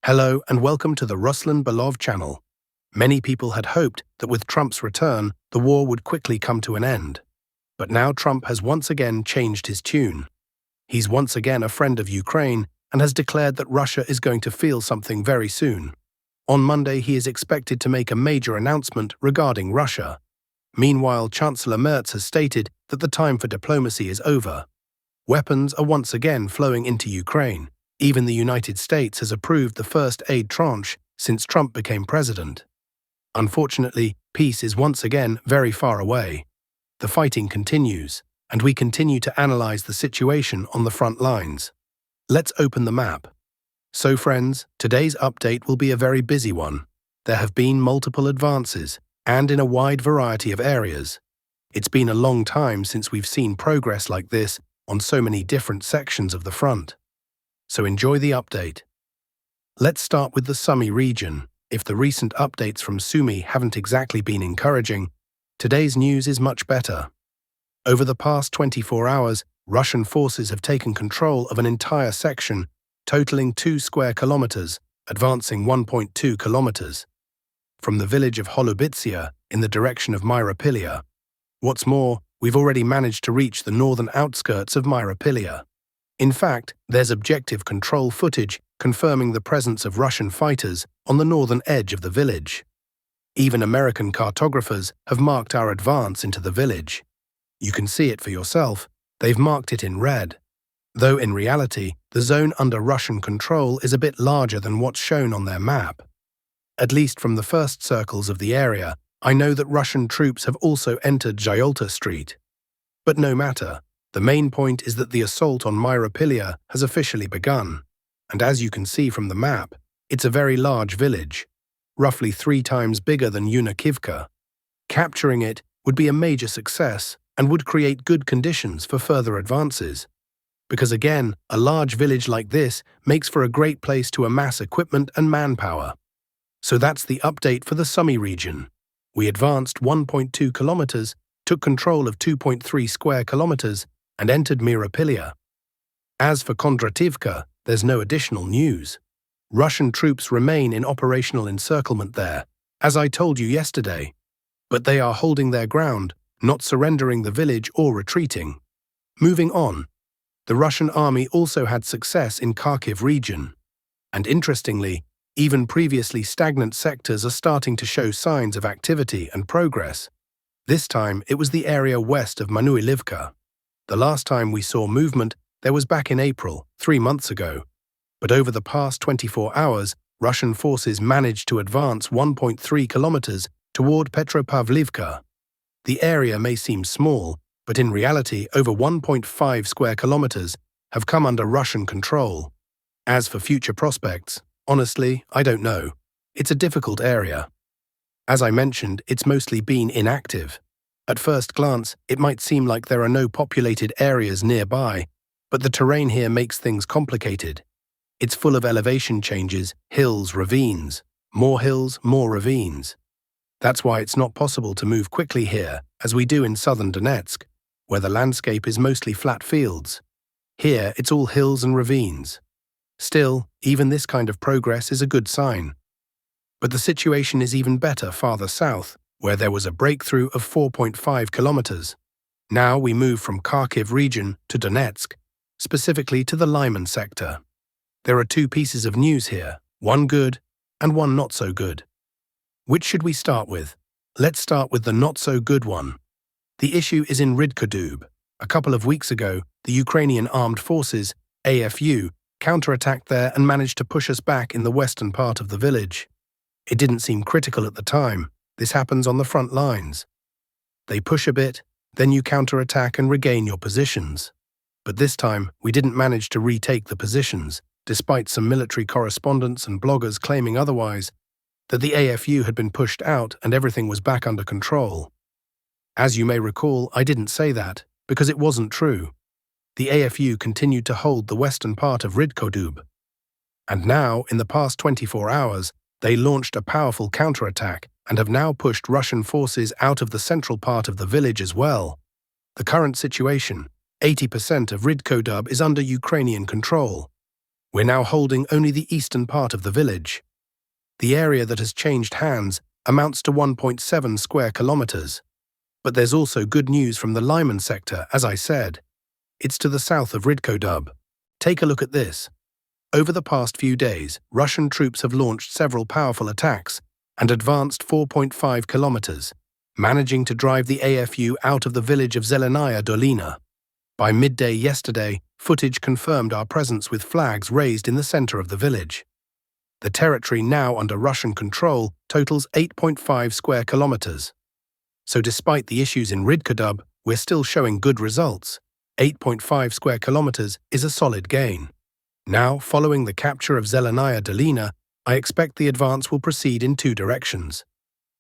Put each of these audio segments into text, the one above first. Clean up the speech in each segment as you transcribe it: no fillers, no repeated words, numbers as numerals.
Hello and welcome to the Ruslan Belov channel. Many people had hoped that with Trump's return, the war would quickly come to an end. But now Trump has once again changed his tune. He's once again a friend of Ukraine and has declared that Russia is going to feel something very soon. On Monday, he is expected to make a major announcement regarding Russia. Meanwhile, Chancellor Merz has stated that the time for diplomacy is over. Weapons are once again flowing into Ukraine. Even the United States has approved the first aid tranche since Trump became president. Unfortunately, peace is once again very far away. The fighting continues, and we continue to analyze the situation on the front lines. Let's open the map. So friends, today's update will be a very busy one. There have been multiple advances, and in a wide variety of areas. It's been a long time since we've seen progress like this on so many different sections of the front. So enjoy the update. Let's start with the Sumy region. If the recent updates from Sumy haven't exactly been encouraging, today's news is much better. Over the past 24 hours, Russian forces have taken control of an entire section, totaling 2 square kilometers, advancing 1.2 kilometers. From the village of Holubitsia in the direction of Myropilya. What's more, we've already managed to reach the northern outskirts of Myropilya. In fact, there's objective control footage confirming the presence of Russian fighters on the northern edge of the village. Even American cartographers have marked our advance into the village. You can see it for yourself, they've marked it in red. Though in reality, the zone under Russian control is a bit larger than what's shown on their map. At least from the first circles of the area, I know that Russian troops have also entered Jayolta Street. But no matter. The main point is that the assault on Myropilya has officially begun, and as you can see from the map, it's a very large village, roughly 3 times bigger than Yunakivka. Capturing it would be a major success and would create good conditions for further advances. Because again, a large village like this makes for a great place to amass equipment and manpower. So that's the update for the Sumy region. We advanced 1.2 kilometers, took control of 2.3 square kilometers, and entered Myropilya. As for Kondrativka, there's no additional news. Russian troops remain in operational encirclement there, as I told you yesterday. But they are holding their ground, not surrendering the village or retreating. Moving on, the Russian army also had success in Kharkiv region. And interestingly, even previously stagnant sectors are starting to show signs of activity and progress. This time, it was the area west of Manuilivka. The last time we saw movement, there was back in April, 3 months ago. But over the past 24 hours, Russian forces managed to advance 1.3 kilometers toward Petropavlivka. The area may seem small, but in reality, over 1.5 square kilometers have come under Russian control. As for future prospects, honestly, I don't know. It's a difficult area. As I mentioned, it's mostly been inactive. At first glance, it might seem like there are no populated areas nearby, but the terrain here makes things complicated. It's full of elevation changes, hills, ravines. More hills, more ravines. That's why it's not possible to move quickly here, as we do in southern Donetsk, where the landscape is mostly flat fields. Here, it's all hills and ravines. Still, even this kind of progress is a good sign. But the situation is even better farther south, where there was a breakthrough of 4.5 kilometers. Now we move from Kharkiv region to Donetsk, specifically to the Lyman sector. There are 2 pieces of news here, one good and one not so good. Which should we start with? Let's start with the not so good one. The issue is in Rydkodub. A couple of weeks ago, the Ukrainian Armed Forces, AFU, counterattacked there and managed to push us back in the western part of the village. It didn't seem critical at the time. This happens on the front lines. They push a bit, then you counterattack and regain your positions. But this time, we didn't manage to retake the positions, despite some military correspondents and bloggers claiming otherwise, that the AFU had been pushed out and everything was back under control. As you may recall, I didn't say that, because it wasn't true. The AFU continued to hold the western part of Rydkodub. And now, in the past 24 hours, they launched a powerful counterattack and have now pushed Russian forces out of the central part of the village as well. The current situation, 80% of Rydkodub is under Ukrainian control. We're now holding only the eastern part of the village. The area that has changed hands amounts to 1.7 square kilometers. But there's also good news from the Lyman sector, as I said. It's to the south of Rydkodub. Take a look at this. Over the past few days, Russian troops have launched several powerful attacks and advanced 4.5 kilometers, managing to drive the AFU out of the village of Zelenaya Dolina. By midday yesterday, footage confirmed our presence with flags raised in the center of the village. The territory now under Russian control totals 8.5 square kilometers. So despite the issues in Rydkodub, we're still showing good results. 8.5 square kilometers is a solid gain. Now, following the capture of Zelenaya Dolina, I expect the advance will proceed in two directions.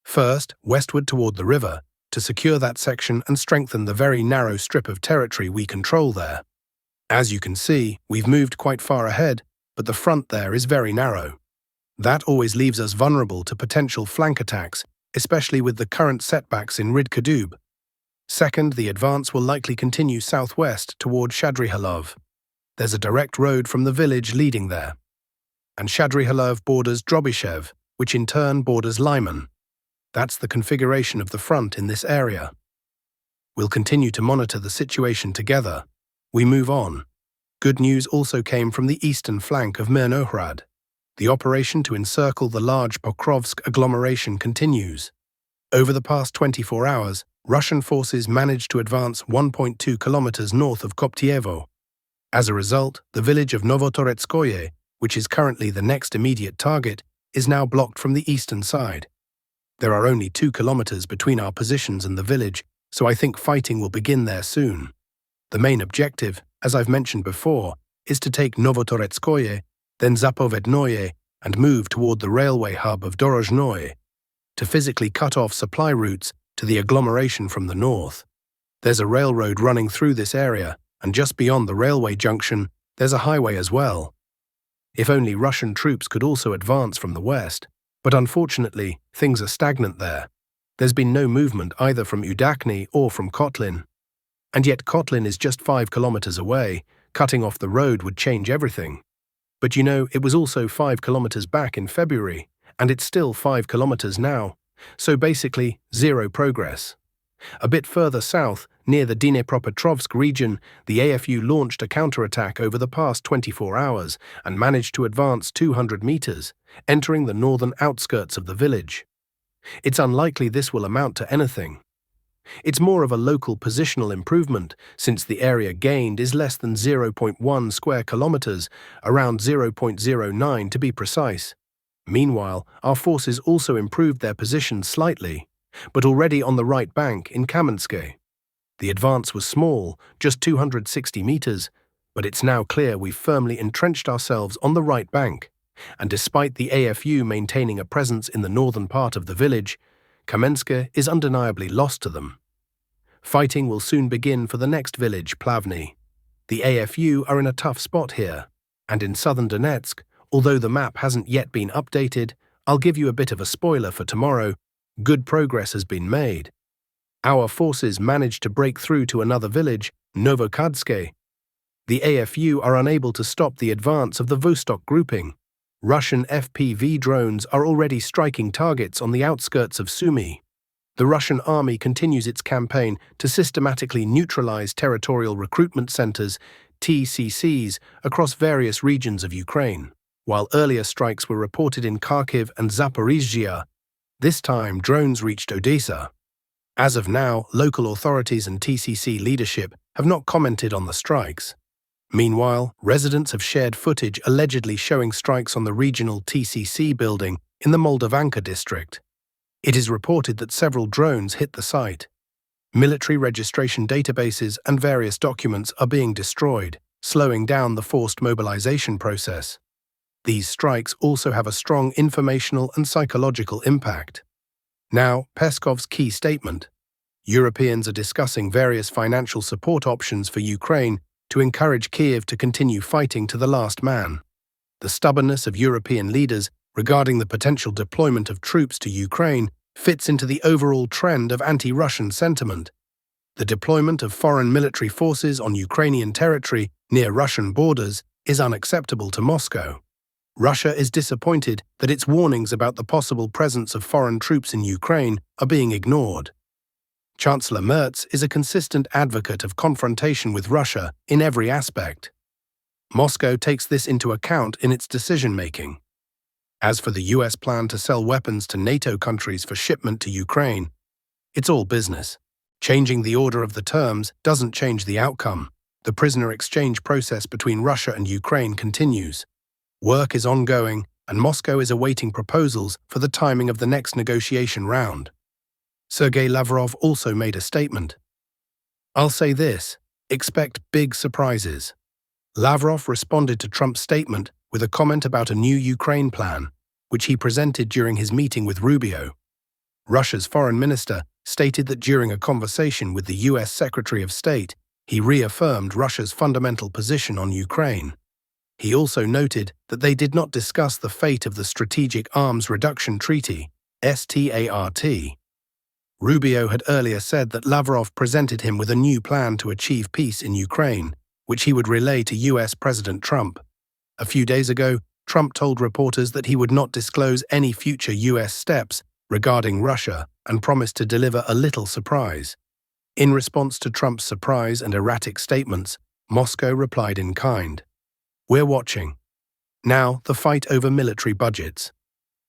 First, westward toward the river, to secure that section and strengthen the very narrow strip of territory we control there. As you can see, we've moved quite far ahead, but the front there is very narrow. That always leaves us vulnerable to potential flank attacks, especially with the current setbacks in Rydkodub. Second, the advance will likely continue southwest toward Shadrihalov. There's a direct road from the village leading there. And Shadrihalov borders Drobyshev, which in turn borders Lyman. That's the configuration of the front in this area. We'll continue to monitor the situation together. We move on. Good news also came from the eastern flank of Mirnohrad. The operation to encircle the large Pokrovsk agglomeration continues. Over the past 24 hours, Russian forces managed to advance 1.2 kilometers north of Koptyevo. As a result, the village of Novotoretskoye, which is currently the next immediate target, is now blocked from the eastern side. There are only 2 kilometers between our positions and the village, so I think fighting will begin there soon. The main objective, as I've mentioned before, is to take Novotoretskoye, then Zapovednoye, and move toward the railway hub of Dorozhnoye, to physically cut off supply routes to the agglomeration from the north. There's a railroad running through this area, and just beyond the railway junction, there's a highway as well. If only Russian troops could also advance from the west. But unfortunately, things are stagnant there. There's been no movement either from Udakny or from Kotlin. And yet Kotlin is just 5 kilometers away. Cutting off the road would change everything. But you know, it was also 5 kilometers back in February, and it's still 5 kilometers now. So basically, zero progress. A bit further south, near the Dnipropetrovsk region, the AFU launched a counterattack over the past 24 hours and managed to advance 200 meters, entering the northern outskirts of the village. It's unlikely this will amount to anything. It's more of a local positional improvement, since the area gained is less than 0.1 square kilometers, around 0.09 to be precise. Meanwhile, our forces also improved their position slightly, but already on the right bank in Kamenske. The advance was small, just 260 meters, but it's now clear we've firmly entrenched ourselves on the right bank, and despite the AFU maintaining a presence in the northern part of the village, Kamenske is undeniably lost to them. Fighting will soon begin for the next village, Plavny. The AFU are in a tough spot here, and in southern Donetsk, although the map hasn't yet been updated, I'll give you a bit of a spoiler for tomorrow. Good progress has been made. Our forces managed to break through to another village, Novokadske. The AFU are unable to stop the advance of the Vostok grouping. Russian FPV drones are already striking targets on the outskirts of Sumy. The Russian army continues its campaign to systematically neutralize territorial recruitment centers, TCCs, across various regions of Ukraine. While earlier strikes were reported in Kharkiv and Zaporizhzhia, this time drones reached Odessa. As of now, local authorities and TCC leadership have not commented on the strikes. Meanwhile, residents have shared footage allegedly showing strikes on the regional TCC building in the Moldovanka district. It is reported that several drones hit the site. Military registration databases and various documents are being destroyed, slowing down the forced mobilization process. These strikes also have a strong informational and psychological impact. Now, Peskov's key statement. Europeans are discussing various financial support options for Ukraine to encourage Kyiv to continue fighting to the last man. The stubbornness of European leaders regarding the potential deployment of troops to Ukraine fits into the overall trend of anti-Russian sentiment. The deployment of foreign military forces on Ukrainian territory near Russian borders is unacceptable to Moscow. Russia is disappointed that its warnings about the possible presence of foreign troops in Ukraine are being ignored. Chancellor Merz is a consistent advocate of confrontation with Russia in every aspect. Moscow takes this into account in its decision-making. As for the US plan to sell weapons to NATO countries for shipment to Ukraine, it's all business. Changing the order of the terms doesn't change the outcome. The prisoner exchange process between Russia and Ukraine continues. Work is ongoing, and Moscow is awaiting proposals for the timing of the next negotiation round. Sergei Lavrov also made a statement. "I'll say this, expect big surprises." Lavrov responded to Trump's statement with a comment about a new Ukraine plan, which he presented during his meeting with Rubio. Russia's foreign minister stated that during a conversation with the US Secretary of State, he reaffirmed Russia's fundamental position on Ukraine. He also noted that they did not discuss the fate of the Strategic Arms Reduction Treaty, START. Rubio had earlier said that Lavrov presented him with a new plan to achieve peace in Ukraine, which he would relay to US President Trump. A few days ago, Trump told reporters that he would not disclose any future US steps regarding Russia and promised to deliver a little surprise. In response to Trump's surprise and erratic statements, Moscow replied in kind. "We're watching." Now, the fight over military budgets.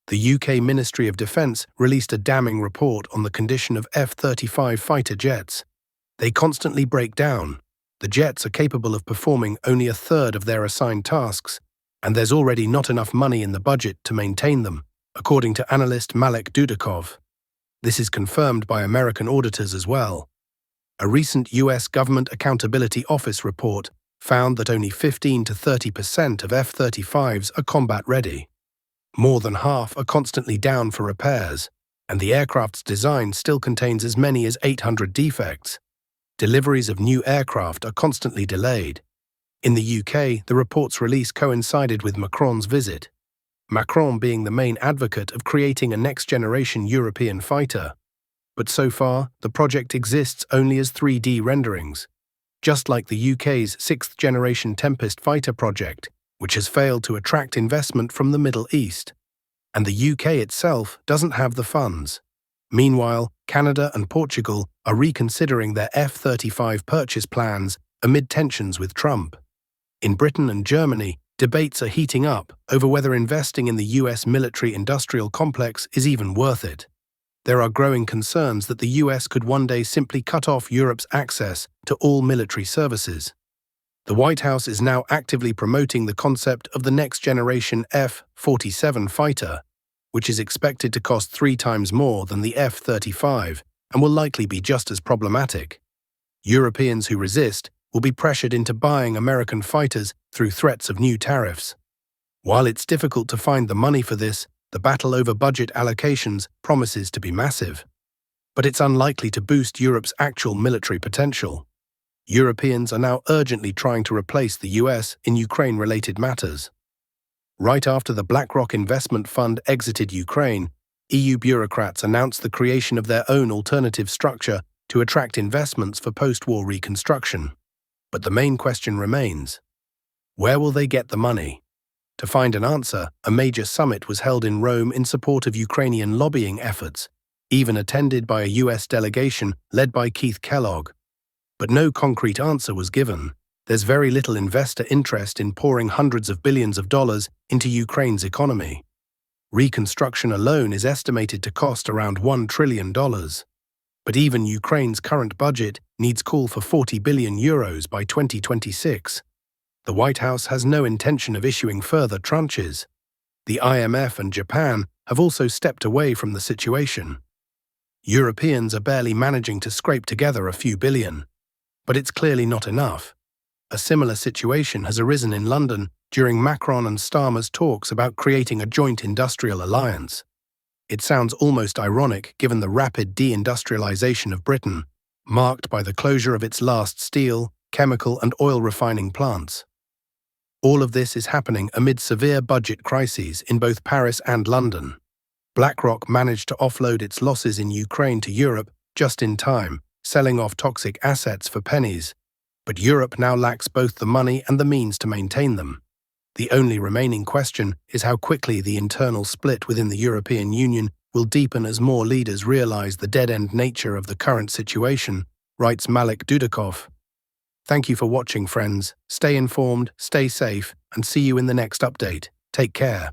The UK Ministry of Defence released a damning report on the condition of F-35 fighter jets. They constantly break down. The jets are capable of performing only a third of their assigned tasks, and there's already not enough money in the budget to maintain them, according to analyst Malik Dudakov. This is confirmed by American auditors as well. A recent US Government Accountability Office report found that only 15 to 30% of F-35s are combat-ready. More than half are constantly down for repairs, and the aircraft's design still contains as many as 800 defects. Deliveries of new aircraft are constantly delayed. In the UK, the report's release coincided with Macron's visit, Macron being the main advocate of creating a next-generation European fighter. But so far, the project exists only as 3D renderings, just like the UK's sixth-generation Tempest fighter project, which has failed to attract investment from the Middle East. And the UK itself doesn't have the funds. Meanwhile, Canada and Portugal are reconsidering their F-35 purchase plans amid tensions with Trump. In Britain and Germany, debates are heating up over whether investing in the US military-industrial complex is even worth it. There are growing concerns that the US could one day simply cut off Europe's access to all military services. The White House is now actively promoting the concept of the next-generation F-47 fighter, which is expected to cost 3 times more than the F-35 and will likely be just as problematic. Europeans who resist will be pressured into buying American fighters through threats of new tariffs. While it's difficult to find the money for this, the battle over budget allocations promises to be massive. But it's unlikely to boost Europe's actual military potential. Europeans are now urgently trying to replace the US in Ukraine-related matters. Right after the BlackRock investment fund exited Ukraine, EU bureaucrats announced the creation of their own alternative structure to attract investments for post-war reconstruction. But the main question remains: where will they get the money? To find an answer, a major summit was held in Rome in support of Ukrainian lobbying efforts, even attended by a US delegation led by Keith Kellogg. But no concrete answer was given. There's very little investor interest in pouring hundreds of billions of dollars into Ukraine's economy. Reconstruction alone is estimated to cost around $1 trillion. But even Ukraine's current budget needs call for 40 billion euros by 2026. The White House has no intention of issuing further tranches. The IMF and Japan have also stepped away from the situation. Europeans are barely managing to scrape together a few billion. But it's clearly not enough. A similar situation has arisen in London during Macron and Starmer's talks about creating a joint industrial alliance. It sounds almost ironic given the rapid deindustrialization of Britain, marked by the closure of its last steel, chemical and oil refining plants. All of this is happening amid severe budget crises in both Paris and London. BlackRock managed to offload its losses in Ukraine to Europe just in time, selling off toxic assets for pennies. But Europe now lacks both the money and the means to maintain them. The only remaining question is how quickly the internal split within the European Union will deepen as more leaders realize the dead-end nature of the current situation, writes Malik Dudakov. Thank you for watching, friends. Stay informed, stay safe, and see you in the next update. Take care.